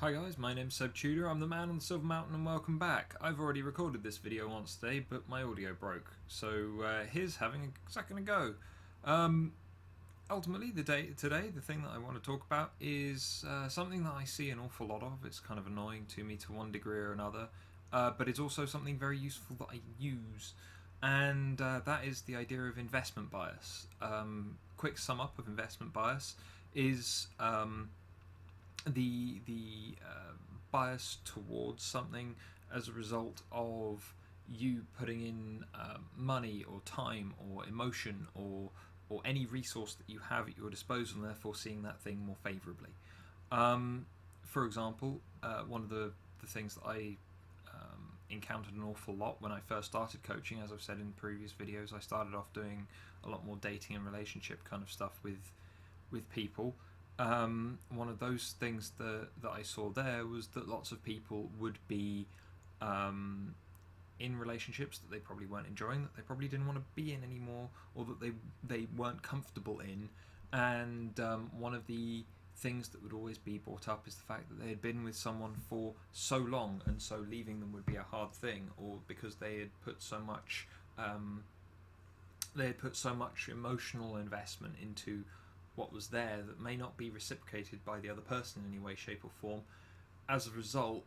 Hi guys, my name's Seb Tudor, I'm the man on the Silver Mountain and welcome back. I've already recorded this video once today, but my audio broke, so here's having a second go. Ultimately, today, the thing that I want to talk about is something that I see an awful lot of. It's kind of annoying to me to one degree or another, but it's also something very useful that I use, and that is the idea of investment bias. Quick sum up of investment bias is the bias towards something as a result of you putting in money or time or emotion or any resource that you have at your disposal, and therefore seeing that thing more favourably. For example, one of the things that I encountered an awful lot when I first started coaching, as I've said in previous videos, I started off doing a lot more dating and relationship kind of stuff with people. One of those things that I saw there was that lots of people would be in relationships that they probably weren't enjoying, that they probably didn't want to be in anymore, or that they weren't comfortable in. And one of the things that would always be brought up is the fact that they had been with someone for so long, and so leaving them would be a hard thing, or because they had put so much emotional investment into what was there that may not be reciprocated by the other person in any way, shape or form. As a result,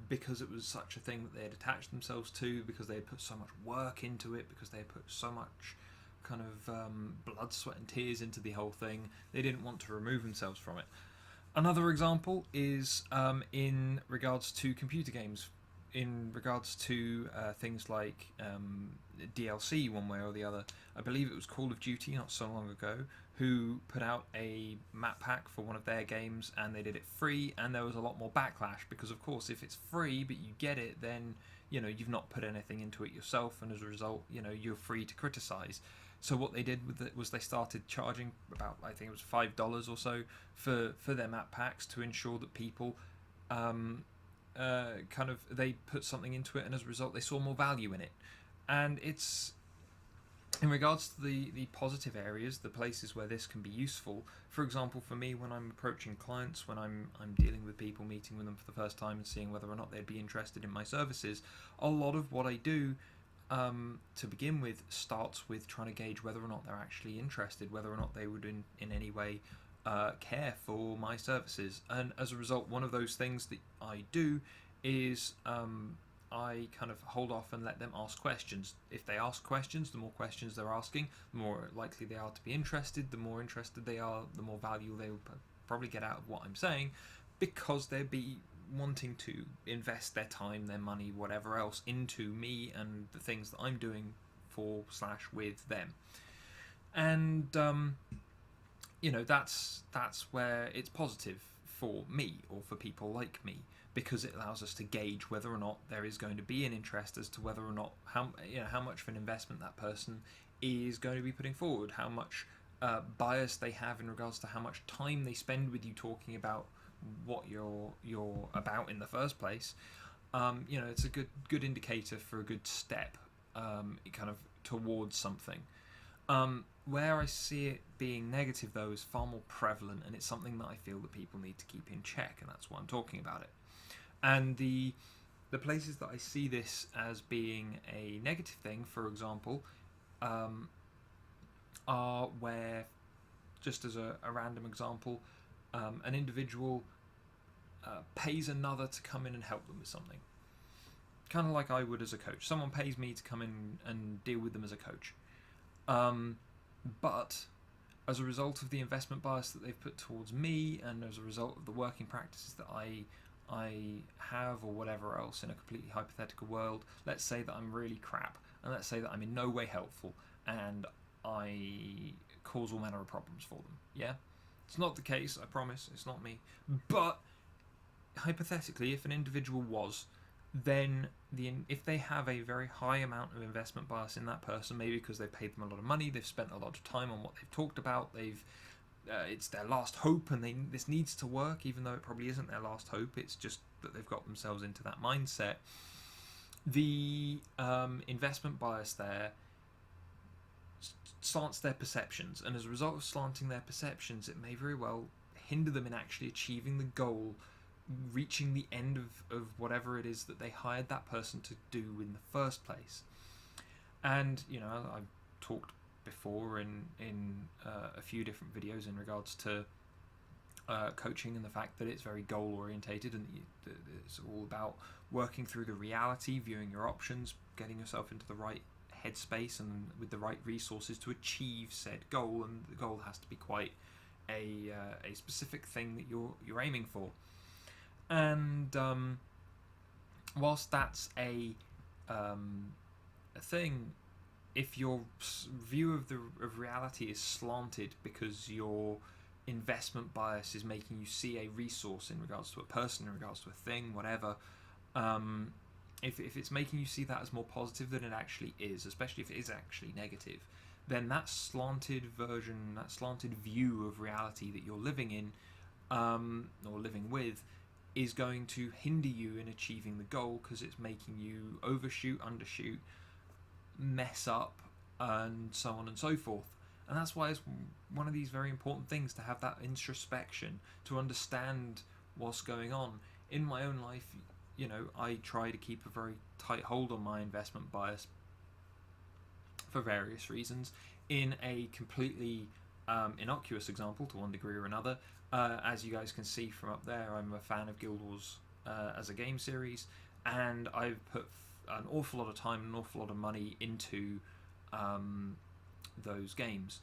because it was such a thing that they had attached themselves to, because they had put so much work into it, because they had put so much kind of blood, sweat and tears into the whole thing, they didn't want to remove themselves from it. Another example is in regards to computer games, in regards to things like DLC one way or the other. I believe it was Call of Duty not so long ago who put out a map pack for one of their games, and they did it free, and there was a lot more backlash because, of course, if it's free but you get it, then you've not put anything into it yourself, and as a result you're free to criticize. So what they did with it was they started charging about, I think it was $5 or so for their map packs, to ensure that people they put something into it, and as a result they saw more value in it. And it's in regards to the positive areas, the places where this can be useful. For example, for me, when I'm approaching clients, when I'm dealing with people, meeting with them for the first time and seeing whether or not they'd be interested in my services, a lot of what I do to begin with starts with trying to gauge whether or not they're actually interested, whether or not they would in any way care for my services. And as a result, one of those things that I do is I kind of hold off and let them ask questions. If they ask questions, the more questions they're asking, the more likely they are to be interested. The more interested they are, the more value they will probably get out of what I'm saying, because they'll be wanting to invest their time, their money, whatever else into me and the things that I'm doing for/with them. And that's where it's positive for me, or for people like me, because it allows us to gauge whether or not there is going to be an interest as to whether or not how much of an investment that person is going to be putting forward, how much bias they have in regards to how much time they spend with you talking about what you're about in the first place. It's a good indicator for a good step kind of towards something. Where I see it being negative, though, is far more prevalent, and it's something that I feel that people need to keep in check, and that's why I'm talking about it. And the places that I see this as being a negative thing, for example, are where, just as a random example, an individual pays another to come in and help them with something. Kind of like I would as a coach. Someone pays me to come in and deal with them as a coach. But as a result of the investment bias that they've put towards me, and as a result of the working practices that I have, or whatever else, in a completely hypothetical world, let's say that I'm really crap, and let's say that I'm in no way helpful, and I cause all manner of problems for them. Yeah? It's not the case, I promise, it's not me. But hypothetically, if an individual was, then if they have a very high amount of investment bias in that person, maybe because they've paid them a lot of money, they've spent a lot of time on what they've talked about, it's their last hope, and this needs to work, even though it probably isn't their last hope, it's just that they've got themselves into that mindset. The investment bias there slants their perceptions, and as a result of slanting their perceptions, it may very well hinder them in actually achieving the goal reaching the end of whatever it is that they hired that person to do in the first place. And I've talked before in a few different videos in regards to coaching and the fact that it's very goal orientated, and it's all about working through the reality, viewing your options, getting yourself into the right headspace and with the right resources to achieve said goal. And the goal has to be quite a specific thing that you're aiming for. And whilst that's a thing, if your view of reality is slanted because your investment bias is making you see a resource in regards to a person, in regards to a thing, whatever, if it's making you see that as more positive than it actually is, especially if it is actually negative, then that slanted version, that slanted view of reality that you're living in or living with is going to hinder you in achieving the goal, because it's making you overshoot, undershoot, mess up, and so on and so forth. And that's why it's one of these very important things to have that introspection, to understand what's going on. In my own life, I try to keep a very tight hold on my investment bias for various reasons. In a completely innocuous example, to one degree or another, as you guys can see from up there, I'm a fan of Guild Wars as a game series, and I've put an awful lot of time and an awful lot of money into those games.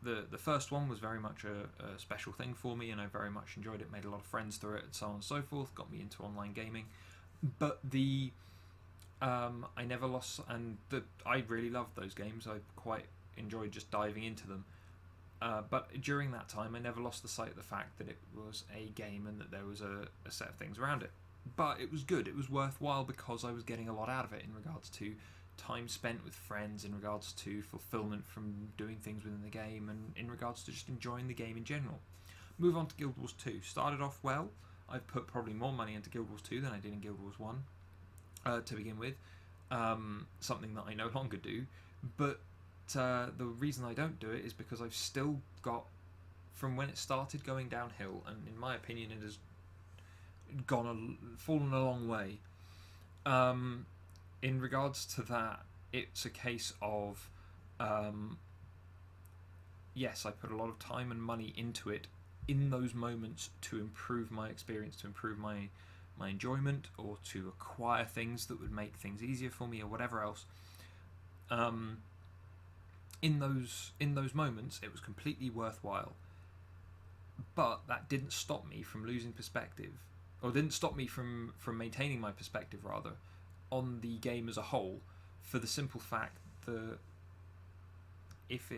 The first one was very much a special thing for me, and I very much enjoyed it, made a lot of friends through it, and so on and so forth, got me into online gaming. But I never lost, and I really loved those games. I quite enjoyed just diving into them. But during that time, I never lost the sight of the fact that it was a game and that there was a set of things around it. But it was good, it was worthwhile, because I was getting a lot out of it in regards to time spent with friends, in regards to fulfillment from doing things within the game, and in regards to just enjoying the game in general. Move on to Guild Wars 2. Started off well. I've put probably more money into Guild Wars 2 than I did in Guild Wars 1 to begin with. Something that I no longer do. But the reason I don't do it is because I've still got, from when it started, going downhill, and in my opinion it has fallen a long way. In regards to that, it's a case of yes, I put a lot of time and money into it in those moments to improve my experience, to improve my enjoyment, or to acquire things that would make things easier for me, or whatever else. In those moments, it was completely worthwhile. But that didn't stop me from losing perspective, or didn't stop me from maintaining my perspective, rather, on the game as a whole, for the simple fact that if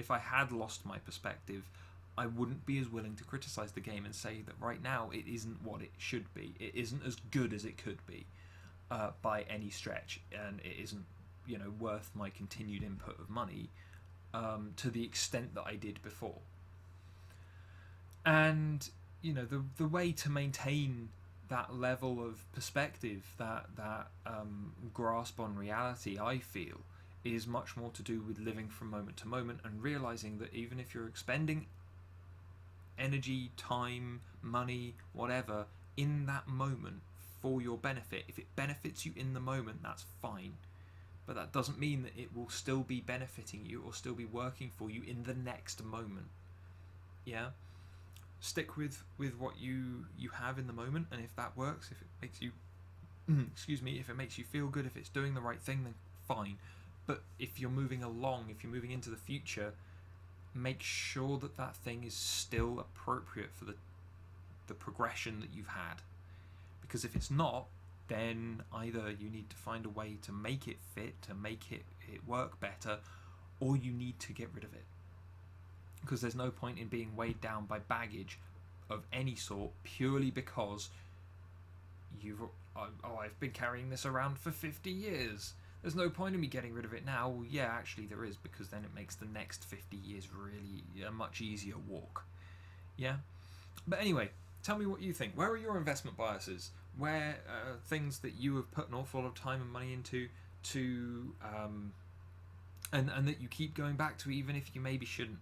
I had lost my perspective, I wouldn't be as willing to criticize the game and say that right now it isn't what it should be. It isn't as good as it could be by any stretch, and it isn't worth my continued input of money to the extent that I did before. And the way to maintain that level of perspective, that grasp on reality, I feel, is much more to do with living from moment to moment, and realizing that even if you're expending energy, time, money, whatever, in that moment for your benefit, if it benefits you in the moment, that's fine. But that doesn't mean that it will still be benefiting you or still be working for you in the next moment. Yeah? Stick with what you have in the moment, and if that works, if it makes you if it makes you feel good, if it's doing the right thing, then fine. But if you're moving along, if you're moving into the future, make sure that thing is still appropriate for the progression that you've had. Because if it's not, then either you need to find a way to make it fit, to make it work better, or you need to get rid of it. Because there's no point in being weighed down by baggage of any sort purely because I've been carrying this around for 50 years. There's no point in me getting rid of it now. Well, yeah, actually there is, because then it makes the next 50 years really a much easier walk. Yeah? But anyway, tell me what you think. Where are your investment biases? Where things that you have put an awful lot of time and money into and that you keep going back to even if you maybe shouldn't?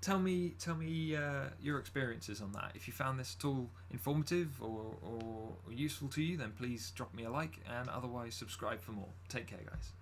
tell me your experiences on that. If you found this at all informative or useful to you, then please drop me a like, and otherwise subscribe for more. Take care, guys.